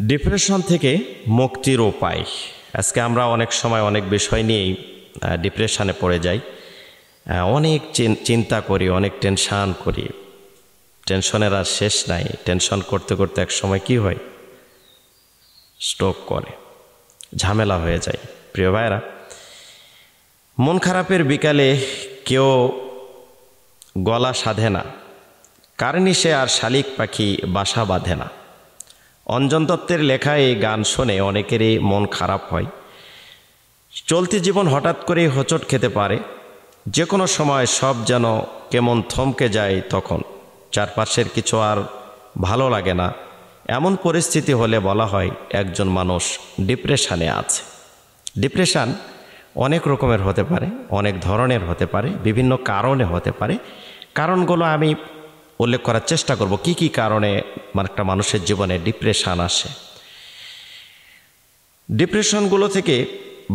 Depression থেকে মুক্তির উপায়। আজকে আমরা অনেক সময় অনেক বিষয় নিয়েই ডিপ্রেশনে পড়ে যাই, অনেক চিন্তা করি, অনেক টেনশন করি। টেনশনের আর শেষ নাই। টেনশন করতে করতে এক সময় কি হয়, স্ট্রোক করে, ঝামেলা হয়ে যায়। প্রিয় ভাইরা, মন খারাপের বিকালে কেউ গলা সাধে না, কার্নিশে আর শালিক পাখি বাসা বাঁধে না। অঞ্জন দত্তের লেখা এই গান শুনে অনেকেরই মন খারাপ হয়। চলতি জীবন হঠাৎ করেই হোঁচট খেতে পারে, যে কোনো সময় সব যেন কেমন থমকে যায়। তখন চারপাশের কিছু আর ভালো লাগে না। এমন পরিস্থিতি হলে বলা হয় একজন মানুষ ডিপ্রেশনে আছে। ডিপ্রেশন অনেক রকমের হতে পারে, অনেক ধরনের হতে পারে, বিভিন্ন কারণে হতে পারে। কারণগুলো আমি উল্লেখ করার চেষ্টা করব, কি কি কারণে একটা মানুষের জীবনে ডিপ্রেশন আসে। ডিপ্রেশনগুলো থেকে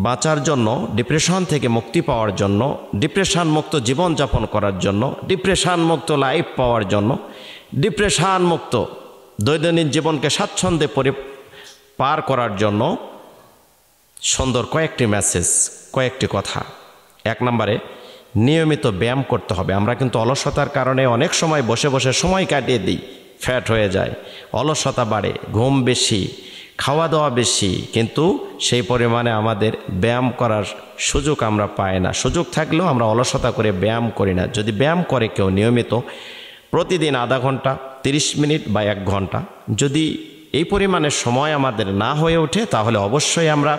বাঁচার জন্য, ডিপ্রেশন থেকে মুক্তি পাওয়ার জন্য, ডিপ্রেশন মুক্ত জীবনযাপন করার জন্য, ডিপ্রেশন মুক্ত লাইফ পাওয়ার জন্য, ডিপ্রেশন মুক্ত দৈনন্দিন জীবনকে স্বাচ্ছন্দ্যে পার করার জন্য সুন্দর কয়েকটি মেসেজ, কয়েকটি কথা। এক নম্বরে, নিয়মিত ব্যায়াম করতে হবে। আমরা কিন্তু অলসতার কারণে অনেক সময় বসে বসে সময় কাটিয়ে দিই, ফ্যাট হয়ে যায়, অলসতা বাড়ে, ঘুম বেশি, খাওয়া দাওয়া বেশি, কিন্তু সেই পরিমাণে আমাদের ব্যায়াম করার সুযোগ আমরা পাই না। সুযোগ থাকলেও আমরা অলসতা করে ব্যায়াম করি না। যদি ব্যায়াম করে কেউ নিয়মিত, প্রতিদিন আধা ঘন্টা, 30 মিনিট বা 1 ঘন্টা, যদি এই পরিমাণে সময় আমাদের না হয়ে ওঠে, তাহলে অবশ্যই আমরা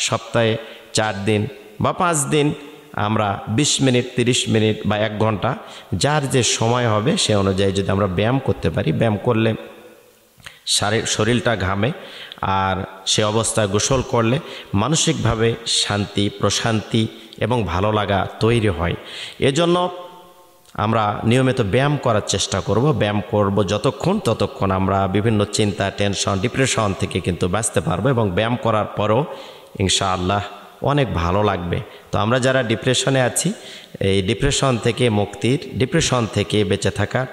সপ্তাহে 4 দিন বা 5 দিন আমরা 20 মিনিট, 30 মিনিট বা 1 ঘন্টা, যার যে সময় হবে সে অনুযায়ী যদি আমরা ব্যায়াম করতে পারি, ব্যায়াম করলে শরীরটা ঘামে, আর সে অবস্থায় গোসল করলে মানসিকভাবে শান্তি, প্রশান্তি এবং ভালো লাগা তৈরি হয়। এজন্য আমরা নিয়মিত ব্যায়াম করার চেষ্টা করব। ব্যায়াম করব ততক্ষণ আমরা বিভিন্ন চিন্তা, টেনশন, ডিপ্রেশন থেকে কিন্তু বাঁচতে পারবো, এবং ব্যায়াম করার পরও ইনশাআল্লাহ অনেক ভালো লাগবে। তো আমরা যারা ডিপ্রেশনে আছি, এই ডিপ্রেশন থেকে মুক্তির, ডিপ্রেশন থেকে বেঁচে থাকার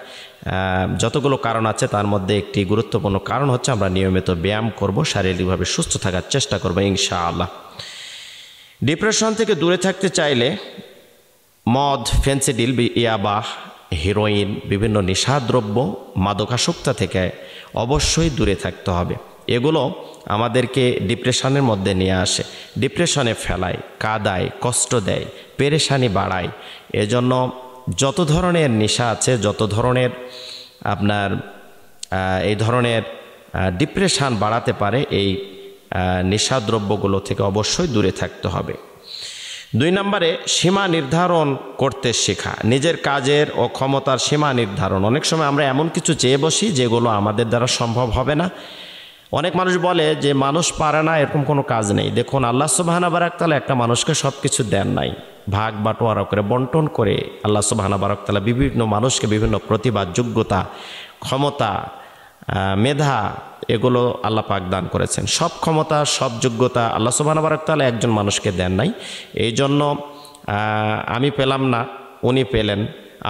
যতগুলো কারণ আছে, তার মধ্যে একটি গুরুত্বপূর্ণ কারণ হচ্ছে আমরা নিয়মিত ব্যায়াম করব, শারীরিকভাবে সুস্থ থাকার চেষ্টা করব ইনশাআল্লাহ। ডিপ্রেশন থেকে দূরে থাকতে চাইলে মদ, ফেন্সিডিল, ইয়াবা, হিরোইন, বিভিন্ন নেশাদ্রব্য, মাদকাসক্ত থেকে অবশ্যই দূরে থাকতে হবে। এগুলো আমাদেরকে ডিপ্রেশনের মধ্যে নিয়ে আসে, ডিপ্রেশনে ফেলায়, কাঁদায়, কষ্ট দেয়, পেরেশানি বাড়ায়। এজন্য যত ধরনের নেশা আছে, যত ধরনের আপনার এই ধরনের ডিপ্রেশন বাড়াতে পারে, এই নেশাদ্রব্যগুলো থেকে অবশ্যই দূরে থাকতে হবে। 2 নম্বরে, সীমা নির্ধারণ করতে শেখা। নিজের কাজের ও ক্ষমতার সীমা নির্ধারণ। অনেক সময় আমরা এমন কিছু চেয়ে বসি যেগুলো আমাদের দ্বারা সম্ভব হবে না। অনেক মানুষ বলে যে মানুষ পারে না, এরকম কোনো কাজ নেই। দেখুন, আল্লাহ সুবহানাহু ওয়া তাআলা একটা মানুষকে সব কিছু দেন নাই, ভাগ বাটোয়ারা করে, বন্টন করে আল্লাহ সুবহানাহু ওয়া তাআলা বিভিন্ন মানুষকে বিভিন্ন প্রতিভা, যোগ্যতা, ক্ষমতা, মেধা, এগুলো আল্লাহ পাক দান করেছেন। সব ক্ষমতা, সব যোগ্যতা আল্লাহ সুবহানাহু ওয়া তাআলা একজন মানুষকে দেন নাই। এই জন্য আমি পেলাম না, উনি পেলেন,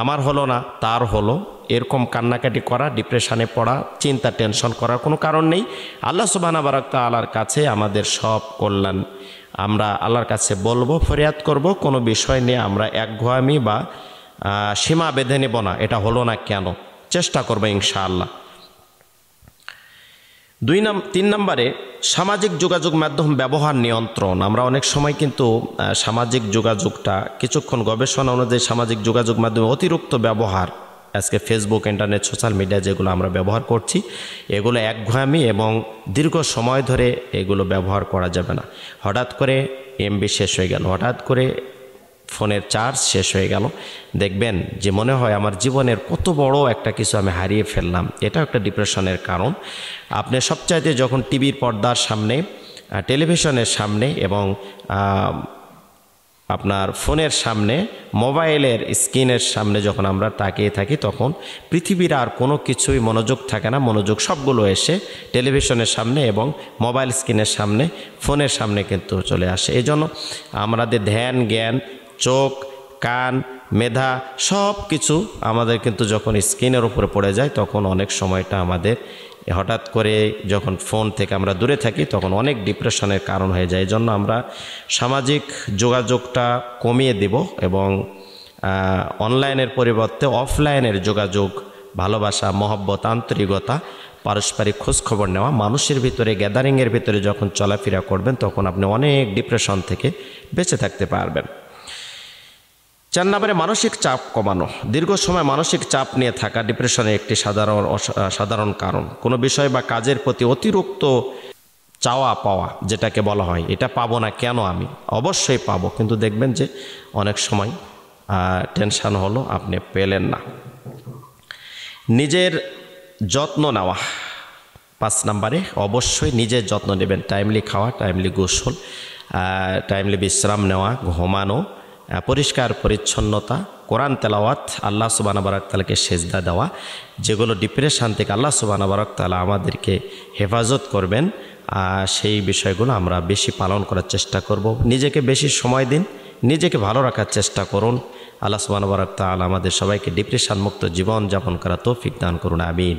আমার হলো না, তার হলো, এরকম কান্নাকাটি করা, ডিপ্রেশনে পড়া, চিন্তা, টেনশন করার কোনো কারণ নেই। আল্লাহ সুবহানাহু ওয়া তাআলার কাছে আমাদের সব কল্যাণ আমরা আল্লাহর কাছে বলবো, ফরিয়াদ করব। কোনো বিষয় নিয়ে আমরা একঘেয়েমি বা সীমা বেঁধে নেব না, এটা হলো না কেন, চেষ্টা করবো ইনশাআল্লাহ। 3 নম্বরে, সামাজিক যোগাযোগ মাধ্যম ব্যবহার নিয়ন্ত্রণ। আমরা অনেক সময় কিন্তু সামাজিক যোগাযোগটা, কিছুক্ষণ গবেষণা অনুযায়ী সামাজিক যোগাযোগ মাধ্যমে অতিরিক্ত ব্যবহার, আজকে ফেসবুক, ইন্টারনেট, সোশ্যাল মিডিয়া যেগুলো আমরা ব্যবহার করছি, এগুলো একঘেয়েমি এবং দীর্ঘ সময় ধরে এগুলো ব্যবহার করা যাবে না। হঠাৎ করে এমবি শেষ হয়ে গেল, হঠাৎ করে ফোনের চার্জ শেষ হয়ে গেল, দেখবেন যে মনে হয় আমার জীবনের কত বড় একটা কিছু আমি হারিয়ে ফেললাম। এটা একটা ডিপ্রেশনের কারণ। আপনি সবচাইতে যখন টিভির পর্দার সামনে, টেলিভিশনের সামনে এবং আপনার ফোনের সামনে, মোবাইলের স্ক্রিনের সামনে যখন আমরা তাকিয়ে থাকি, তখন পৃথিবীর আর কোনো কিছুই মনোযোগ থাকে না। মনোযোগ সবগুলো এসে টেলিভিশনের সামনে এবং মোবাইল স্ক্রিনের সামনে, ফোনের সামনে কিন্তু চলে আসে। এই জন্য আমাদের ধ্যান, জ্ঞান, চোখ, কান, মেধা সব কিছু আমাদের কিন্তু যখন স্ক্রিনের উপরে পড়ে যায়, তখন অনেক সময়টা আমাদের হঠাৎ করে যখন ফোন থেকে আমরা দূরে থাকি তখন অনেক ডিপ্রেশনের কারণ হয়ে যায়। এই জন্য আমরা সামাজিক যোগাযোগটা কমিয়ে দেব এবং অনলাইনের পরিবর্তে অফলাইনের যোগাযোগ, ভালোবাসা, মহব্বত, আন্তরিকতা, পারস্পরিক খোঁজখবর নেওয়া, মানুষের ভিতরে গ্যাদারিংয়ের ভিতরে যখন চলাফেরা করবেন তখন আপনি অনেক ডিপ্রেশন থেকে বেঁচে থাকতে পারবেন। 4 নম্বরে মানসিক চাপ কমানো। দীর্ঘ সময় মানসিক চাপ নিয়ে থাকা ডিপ্রেশনের একটি সাধারণ কারণ। কোনো বিষয় বা কাজের প্রতি অতিরিক্ত চাওয়া পাওয়া, যেটাকে বলা হয় এটা পাবো না কেন, আমি অবশ্যই পাবো, কিন্তু দেখবেন যে অনেক সময় টেনশন হলো, আপনি পেলেন না। নিজের যত্ন নেওয়া। 5 নম্বরে অবশ্যই নিজের যত্ন নেবেন। টাইমলি খাওয়া, টাইমলি গোসল, টাইমলি বিশ্রাম নেওয়া, ঘুমানো, পরিষ্কার পরিচ্ছন্নতা, কোরআন তেলাওয়াত, আল্লাহ সুবহানাহু ওয়া তাআলাকে সেজদা দেওয়া, যেগুলো ডিপ্রেশন থেকে আল্লাহ সুবহানাহু ওয়া তাআলা আমাদেরকে হেফাজত করবেন, সেই বিষয়গুলো আমরা বেশি পালন করার চেষ্টা করব। নিজেকে বেশি সময় দিন, নিজেকে ভালো রাখার চেষ্টা করুন। আল্লাহ সুবহানাহু ওয়া তাআলা আমাদের সবাইকে ডিপ্রেশন মুক্ত জীবন যাপন করার তৌফিক দান করুন, আমিন।